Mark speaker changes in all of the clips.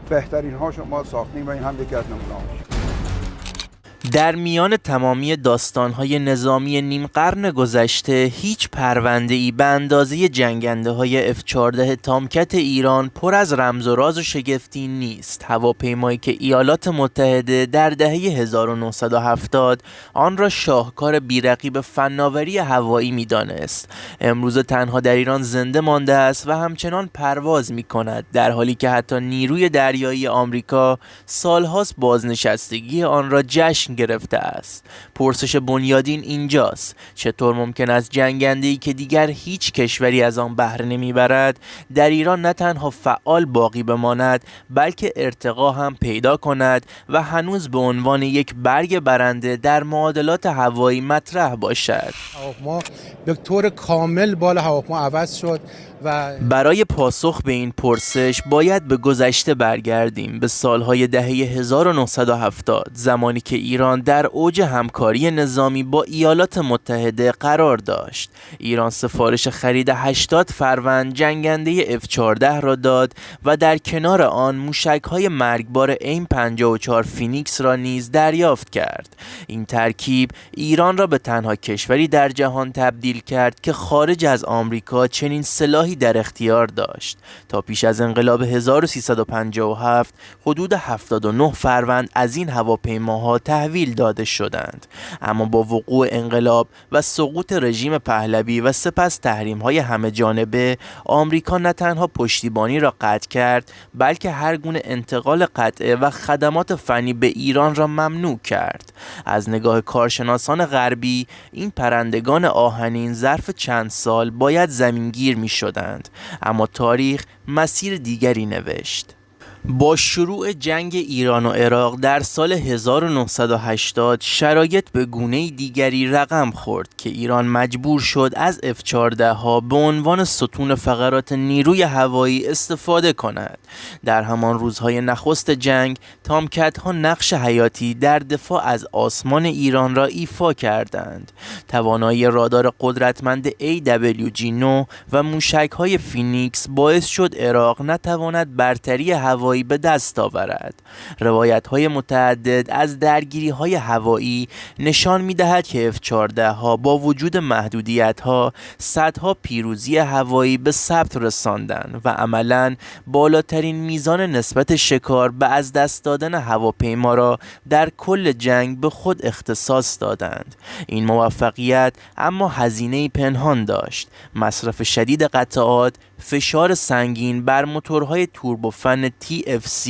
Speaker 1: بهترین هاشو ما ساختیم و این هم یکی از نمونه‌هاش.
Speaker 2: در میان تمامی داستان‌های نظامی نیم قرن گذشته هیچ پرونده‌ای به اندازه جنگنده‌های F-14 تامکت ایران پر از رمز و راز و شگفتی نیست. هواپیمایی که ایالات متحده در دهه 1970 آن را شاهکار بی‌رقیب فناوری هوایی می‌دانست، امروز تنها در ایران زنده مانده است و همچنان پرواز می‌کند، در حالی که حتی نیروی دریایی آمریکا سال‌هاست بازنشستگی آن را جشن گرفته است. پرسش بنیادین اینجاست: چطور ممکن است جنگنده‌ای که دیگر هیچ کشوری از آن بهره نمیبرد در ایران نه تنها فعال باقی بماند بلکه ارتقا هم پیدا کند و هنوز به عنوان یک برگ برنده در معادلات هوایی مطرح باشد؟
Speaker 3: هواپیما به طور کامل بال هواپیما عوض شد و
Speaker 2: برای پاسخ به این پرسش باید به گذشته برگردیم، به سالهای دهه 1970، زمانی که ایران در اوج همکاری نظامی با ایالات متحده قرار داشت. ایران سفارش خرید 80 فروند جنگنده F-14 را داد و در کنار آن موشک‌های مرگبار AIM-54 فینیکس را نیز دریافت کرد. این ترکیب ایران را به تنها کشوری در جهان تبدیل کرد که خارج از آمریکا چنین سلاحی در اختیار داشت. تا پیش از انقلاب 1357 حدود 79 فروند از این هواپیماها تحویل داده شدند، اما با وقوع انقلاب و سقوط رژیم پهلوی و سپس تحریم‌های همه جانبه، آمریکا نه تنها پشتیبانی را قطع کرد بلکه هر گونه انتقال قطعه و خدمات فنی به ایران را ممنوع کرد. از نگاه کارشناسان غربی این پرندگان آهنین ظرف چند سال باید زمینگیر می شدند، اما تاریخ مسیر دیگری نوشت. با شروع جنگ ایران و عراق در سال 1980 شرایط به گونه دیگری رقم خورد که ایران مجبور شد از F-14 ها به عنوان ستون فقرات نیروی هوایی استفاده کند. در همان روزهای نخست جنگ تامکت ها نقش حیاتی در دفاع از آسمان ایران را ایفا کردند. توانایی رادار قدرتمند AWG-9 و موشک های فینیکس باعث شد عراق نتواند برتری هوایی به دست آورد. روایت‌های متعدد از درگیری‌های هوایی نشان می‌دهد که F-14 ها با وجود محدودیت‌ها صدها پیروزی هوایی به ثبت رساندند و عملاً بالاترین میزان نسبت شکار به از دست دادن هواپیما را در کل جنگ به خود اختصاص دادند. این موفقیت اما هزینه‌ای پنهان داشت: مصرف شدید قطعات، فشار سنگین بر موتورهای توربوفن TFC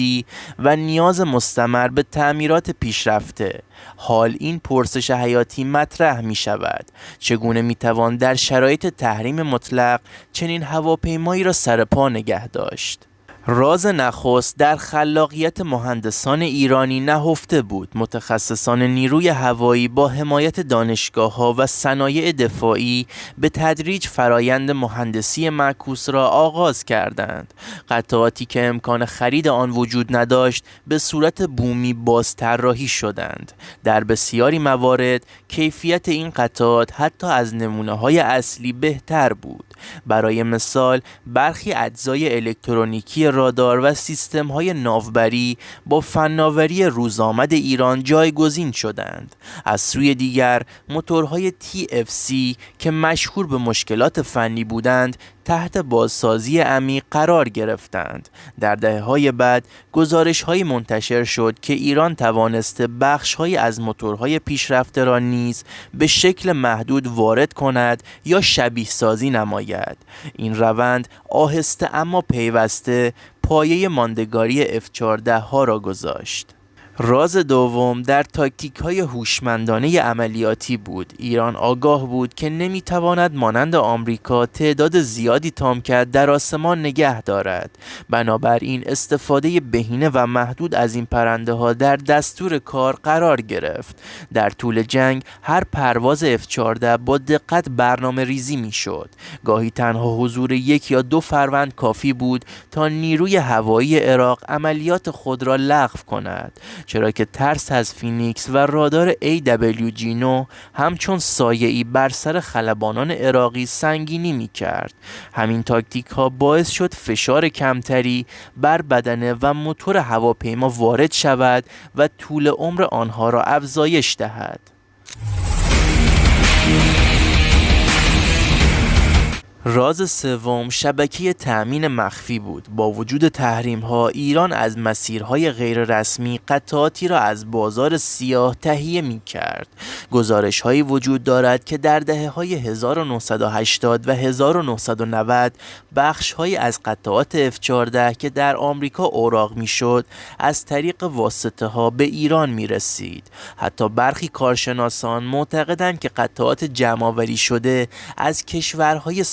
Speaker 2: و نیاز مستمر به تعمیرات پیشرفته. حال این پرسش حیاتی مطرح می شود: چگونه می توان در شرایط تحریم مطلق چنین هواپیمایی را سر پا نگه داشت؟ راز نخست در خلاقیت مهندسان ایرانی نهفته بود. متخصصان نیروی هوایی با حمایت دانشگاه‌ها و صنایع دفاعی به تدریج فرایند مهندسی معکوس را آغاز کردند. قطعاتی که امکان خرید آن وجود نداشت به صورت بومی بازطراحی شدند. در بسیاری موارد کیفیت این قطعات حتی از نمونه‌های اصلی بهتر بود. برای مثال برخی اجزای الکترونیکی رادار و سیستم‌های ناوبری با فناوری روزآمد ایران جایگزین شدند. از سوی دیگر موتورهای TFC که مشهور به مشکلات فنی بودند تحت بازسازی عمیق قرار گرفتند. در دهه‌های بعد گزارش‌هایی منتشر شد که ایران توانسته بخش‌هایی از موتورهای پیشرفته را نیز به شکل محدود وارد کند یا شبیه سازی نماید. این روند آهسته اما پیوسته پایه ماندگاری F-14 ها را گذاشت. راز دوم در تاکتیک‌های هوشمندانه عملیاتی بود. ایران آگاه بود که نمی‌تواند مانند آمریکا تعداد زیادی تامکت در آسمان نگه دارد. بنابراین استفاده بهینه و محدود از این پرنده‌ها در دستور کار قرار گرفت. در طول جنگ هر پرواز F-14 با دقت برنامه ریزی می‌شد. گاهی تنها حضور 1 یا 2 فروند کافی بود تا نیروی هوایی عراق عملیات خود را لغو کند. چرا که ترس از فینیکس و رادار AWG-9 همچون سایه‌ای بر سر خلبانان عراقی سنگینی می‌کرد. همین تاکتیک‌ها باعث شد فشار کمتری بر بدنه و موتور هواپیما وارد شود و طول عمر آنها را افزایش دهد. راز سوم شبکه تأمین مخفی بود. با وجود تحریم‌ها ایران از مسیرهای غیررسمی قطعاتی را از بازار سیاه تهیه می‌کرد. گزارش‌هایی وجود دارد که در دهه‌های 1980 و 1990 بخش‌هایی از قطعات F-14 که در آمریکا اوراق می‌شد از طریق واسطه‌ها به ایران می‌رسید. حتی برخی کارشناسان معتقدند که قطعات جمع‌آوری شده از کشورهای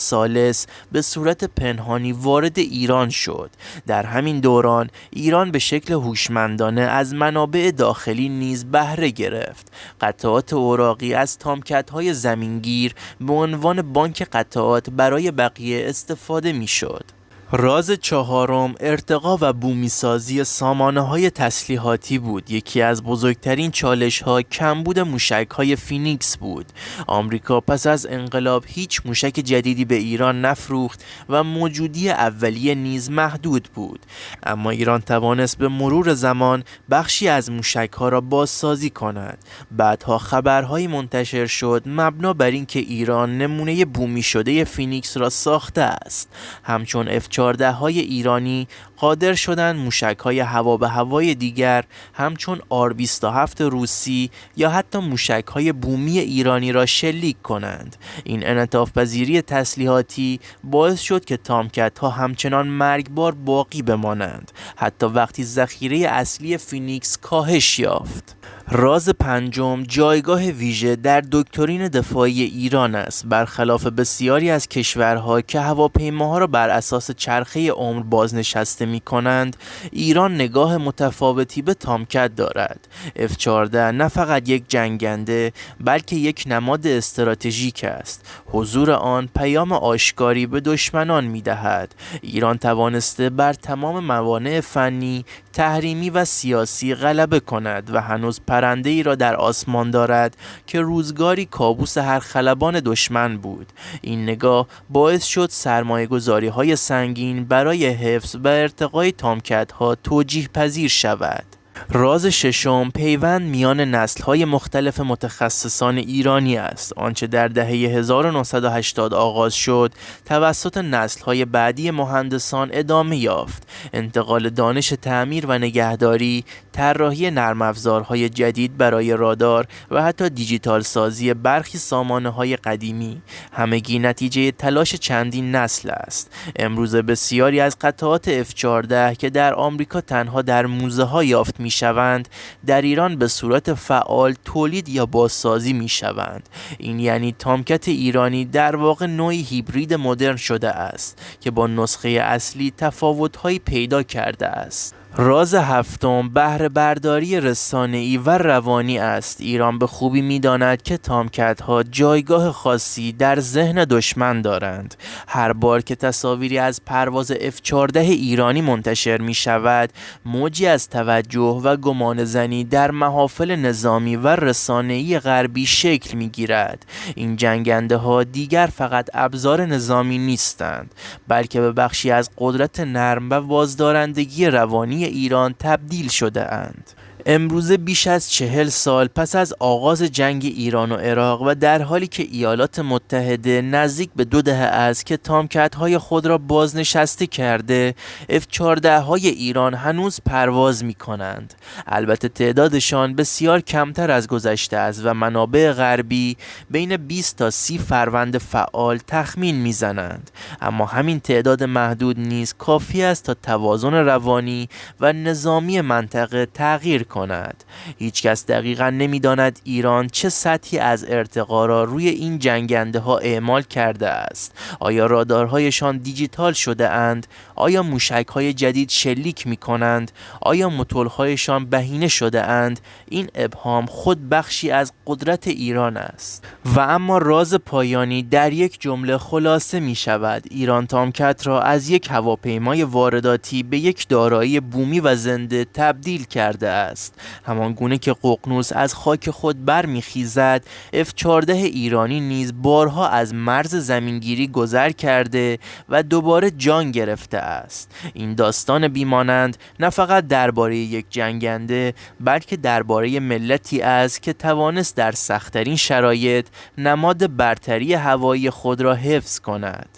Speaker 2: به صورت پنهانی وارد ایران شد. در همین دوران ایران به شکل هوشمندانه از منابع داخلی نیز بهره گرفت. قطعات اوراقی از تامکت‌های زمینگیر به عنوان بانک قطعات برای بقیه استفاده می‌شد. راز چهارم ارتقا و بومیسازی سامانه‌های تسلیحاتی بود. یکی از بزرگترین چالش‌ها کمبود موشک‌های فینیکس بود. آمریکا پس از انقلاب هیچ موشک جدیدی به ایران نفروخت و موجودی اولیه نیز محدود بود. اما ایران توانست به مرور زمان بخشی از موشک‌ها را بازسازی کند. بعدها خبرهایی منتشر شد مبنا بر اینکه ایران نمونه بومی شده فینیکس را ساخته است. همچون F-14 های ایرانی قادر شدند موشک‌های هوا به هوای دیگر همچون R-27 روسی یا حتی موشک‌های بومی ایرانی را شلیک کنند. این انعطاف پذیری تسلیحاتی باعث شد که تامکت‌ها همچنان مرگبار باقی بمانند حتی وقتی ذخیره اصلی فینیکس کاهش یافت. راز پنجم جایگاه ویژه در دکترین دفاعی ایران است. برخلاف بسیاری از کشورها که هواپیماها را بر اساس چرخه عمر بازنشسته می کنند، ایران نگاه متفاوتی به تامکت دارد. F-14 نه فقط یک جنگنده بلکه یک نماد استراتژیک است. حضور آن پیام آشکاری به دشمنان می دهد. ایران توانسته بر تمام موانع فنی، تحریمی و سیاسی غلبه کند و هنوز پرنده‌ای را در آسمان دارد که روزگاری کابوس هر خلبان دشمن بود. این نگاه باعث شد سرمایه‌گذاری‌های سنگین برای حفظ و ارتقای تامکت‌ها توجیه پذیر شود. راز ششم پیوند میان نسل‌های مختلف متخصصان ایرانی است. آنچه در دهه 1980 آغاز شد توسط نسل‌های بعدی مهندسان ادامه یافت. انتقال دانش تعمیر و نگهداری، طراحی نرم افزارهای جدید برای رادار و حتی دیجیتال سازی برخی سامانه‌های قدیمی همگی نتیجه تلاش چندین نسل است. امروز بسیاری از قطعات F-14 که در آمریکا تنها در موزه‌ها یافت میشوند در ایران به صورت فعال تولید یا بازسازی میشوند. این یعنی تامکت ایرانی در واقع نوعی هیبرید مدرن شده است که با نسخه اصلی تفاوت‌هایی پیدا کرده است. راز هفتم بهره برداری رسانه‌ای و روانی است. ایران به خوبی می‌داند که تامکت‌ها جایگاه خاصی در ذهن دشمن دارند. هر بار که تصاویری از پرواز F-14 ایرانی منتشر می‌شود، موجی از توجه و گمانه‌زنی در محافل نظامی و رسانه‌ای غربی شکل می‌گیرد. این جنگنده‌ها دیگر فقط ابزار نظامی نیستند، بلکه به بخشی از قدرت نرم و بازدارندگی روانی ایران تبدیل شده اند. امروزه بیش از 40 سال پس از آغاز جنگ ایران و عراق و در حالی که ایالات متحده نزدیک به 2 دهه است که تامکت‌های خود را بازنشسته کرده، F-14 های ایران هنوز پرواز می کنند. البته تعدادشان بسیار کمتر از گذشته است و منابع غربی بین 20 تا 30 فروند فعال تخمین می زنند. اما همین تعداد محدود نیز کافی است تا توازن روانی و نظامی منطقه تغییر کند. هیچ کس دقیقاً نمی‌داند ایران چه سطحی از ارتقا را روی این جنگنده ها اعمال کرده است. آیا رادارهایشان دیجیتال شده اند؟ آیا موشک‌های جدید شلیک می‌کنند؟ آیا متول‌هایشان بهینه شده اند؟ این ابهام خود بخشی از قدرت ایران است. و اما راز پایانی در یک جمله خلاصه می‌شود: ایران تامکت را از یک هواپیمای وارداتی به یک دارایی بومی و زنده تبدیل کرده است. همان گونه که ققنوس از خاک خود برمیخیزد، F-14 ایرانی نیز بارها از مرز زمینگیری گذر کرده و دوباره جان گرفته است. این داستان بیمانند نه فقط درباره یک جنگنده، بلکه درباره ملتی است که توانست در سخت‌ترین شرایط نماد برتری هوایی خود را حفظ کند.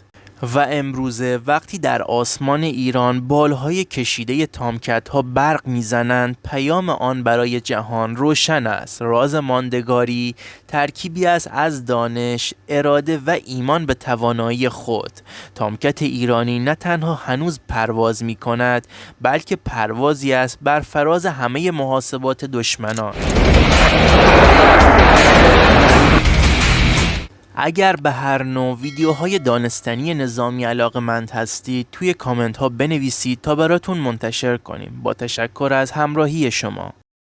Speaker 2: و امروزه وقتی در آسمان ایران بالهای کشیده تامکت ها برق میزنند، پیام آن برای جهان روشن است. راز ماندگاری ترکیبی است از دانش، اراده و ایمان به توانایی خود. تامکت ایرانی نه تنها هنوز پرواز می کند، بلکه پروازی است بر فراز همه محاسبات دشمنان. اگر به هر نوع ویدیوهای دانستنی نظامی علاقه‌مند هستید، توی کامنت ها بنویسید تا براتون منتشر کنیم. با تشکر از همراهی شما.